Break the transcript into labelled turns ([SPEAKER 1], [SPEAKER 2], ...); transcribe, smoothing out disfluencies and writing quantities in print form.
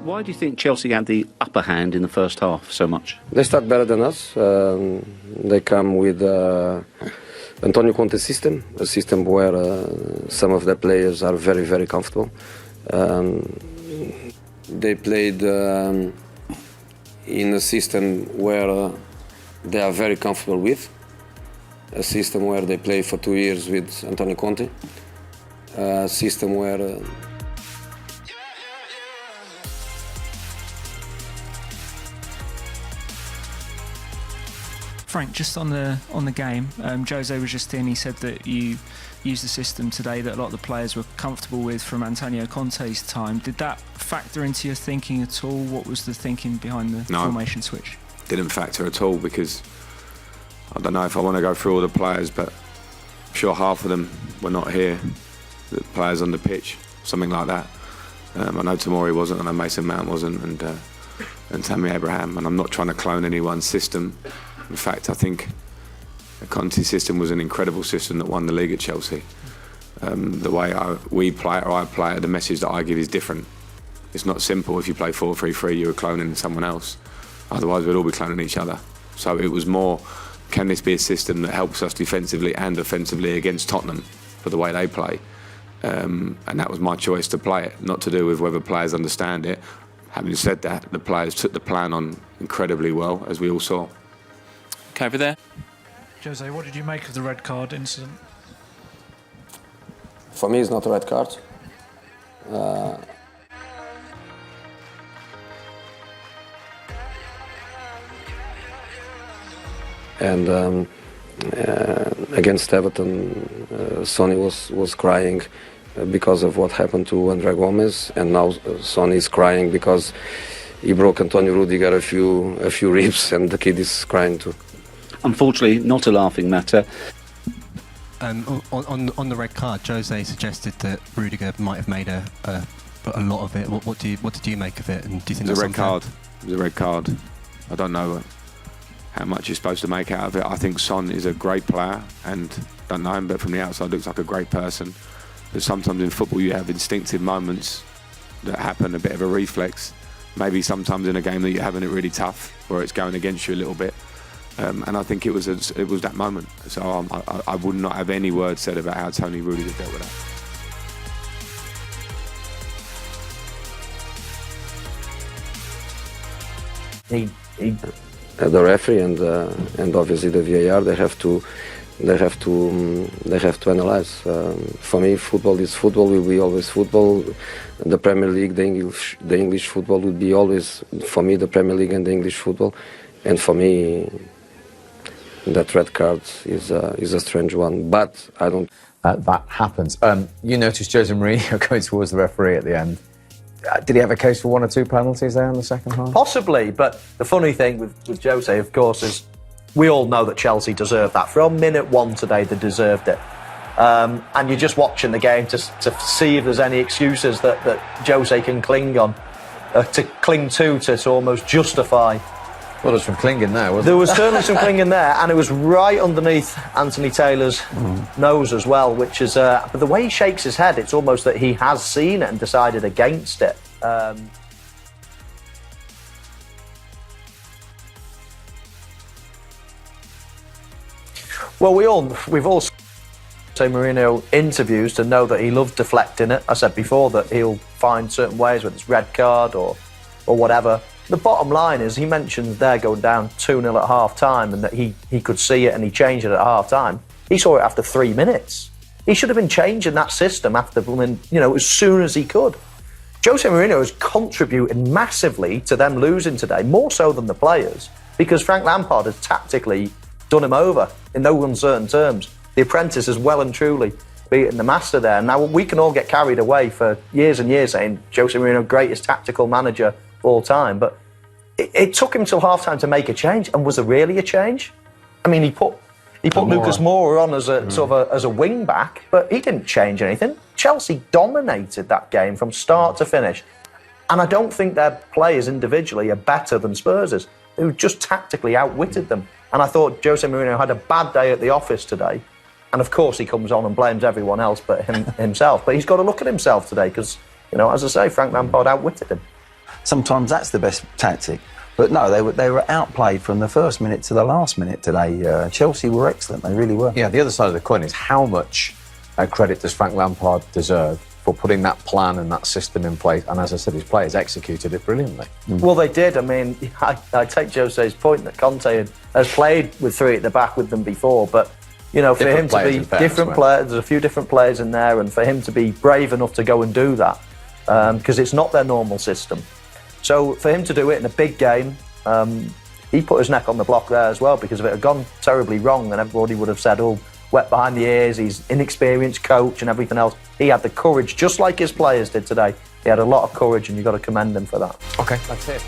[SPEAKER 1] Why do you think Chelsea had the upper hand in the first half so much?
[SPEAKER 2] They start better than us. They come with Antonio Conte's system, a system where some of their players are very, very comfortable. They played in a system where they are very comfortable with, a system where they play for 2 years with Antonio Conte, a system where
[SPEAKER 3] Frank, just on the game, Jose was just in. He said that you used the system today that a lot of the players were comfortable with from Antonio Conte's time. Did that factor into your thinking at all? What was the thinking behind the formation switch?
[SPEAKER 4] Didn't factor at all, because I don't know if I want to go through all the players, but I'm sure half of them were not here. The players on the pitch, something like that. I know Tomori wasn't, I know Mason Mount wasn't, and Tammy Abraham. And I'm not trying to clone anyone's system. In fact, I think the Conte system was an incredible system that won the league at Chelsea. The way we play it, or I play it, the message that I give is different. It's not simple. If you play 4-3-3, you're cloning someone else. Otherwise, we'd all be cloning each other. So it was more, can this be a system that helps us defensively and offensively against Tottenham for the way they play? And that was my choice to play it, not to do with whether players understand it. Having said that, the players took the plan on incredibly well, as we all saw.
[SPEAKER 5] Okay, over there.
[SPEAKER 6] Jose, what did you make of the red card incident?
[SPEAKER 2] for me it's not a red card. And against Everton, Sonny was crying because of what happened to Andre Gomes, and now Sonny is crying because he broke Antonio Rudiger a few ribs, and the kid is crying too.
[SPEAKER 1] Unfortunately, not a laughing matter.
[SPEAKER 7] On the red card, Jose suggested that Rudiger might have made a lot of it. What did you make of it? And do you think
[SPEAKER 4] it was
[SPEAKER 7] that's
[SPEAKER 4] a red card? It was a red card. I don't know how much you're supposed to make out of it. I think Son is a great player, and don't know him, but from the outside looks like a great person. But sometimes in football you have instinctive moments that happen, a bit of a reflex. Maybe sometimes in a game that you're having it really tough, or it's going against you a little bit. And I think it was that moment. So I would not have any words said about how Tony Rudiger dealt with
[SPEAKER 2] that. The referee and obviously the VAR, they have to analyze. For me, football is football, will be always football. The Premier League, the English football will be always, for me, the Premier League and the English football. And for me, that red card is a strange one, but I don't.
[SPEAKER 8] That happens. You noticed Jose Mourinho going towards the referee at the end. Did he have a case for one or two penalties there in the second half?
[SPEAKER 9] Possibly, but the funny thing with Jose, of course, is we all know that Chelsea deserved that. From minute one today, they deserved it. And you're just watching the game to see if there's any excuses that Jose can cling on, to almost justify.
[SPEAKER 8] Well, there's some clinging there, wasn't
[SPEAKER 9] there? There was certainly some clinging there, and it was right underneath Anthony Taylor's nose as well, which is... but the way he shakes his head, it's almost that he has seen it and decided against it. Well, we've all seen Mourinho interviews to know that he loved deflecting it. I said before that he'll find certain ways, whether it's red card or whatever. The bottom line is, he mentioned they're going down 2-0 at half-time and that he could see it and he changed it at half-time. He saw it after 3 minutes. He should have been changing that system after, as soon as he could. Jose Mourinho is contributing massively to them losing today, more so than the players, because Frank Lampard has tactically done him over in no uncertain terms. The apprentice is well and truly beating the master there. Now, we can all get carried away for years and years saying Jose Mourinho, greatest tactical manager of all time, but it took him till half-time to make a change. And was there really a change? I mean, he put Lucas Moura on as a sort of as a wing back, but he didn't change anything. Chelsea dominated that game from start to finish, and I don't think their players individually are better than Spurs' who just tactically outwitted them. And I thought Jose Mourinho had a bad day at the office today, and of course he comes on and blames everyone else but himself. But he's got to look at himself today because, as I say, Frank Lampard outwitted him.
[SPEAKER 10] sometimes that's the best tactic. But no, they were outplayed from the first minute to the last minute today. Chelsea were excellent, they really were.
[SPEAKER 8] Yeah, the other side of the coin is how much credit does Frank Lampard deserve for putting that plan and that system in place? And as I said, his players executed it brilliantly.
[SPEAKER 9] Well, they did. I mean, I take Jose's point that Conte has played with three at the back with them before, but you know, for him to be different players, there's a few different players in there, and for him to be brave enough to go and do that, because it's not their normal system. So for him to do it in a big game, he put his neck on the block there as well, because if it had gone terribly wrong, then everybody would have said, oh, wet behind the ears, he's inexperienced coach and everything else. He had the courage, just like his players did today. He had a lot of courage, and you've got to commend him for that.
[SPEAKER 8] Okay, that's it.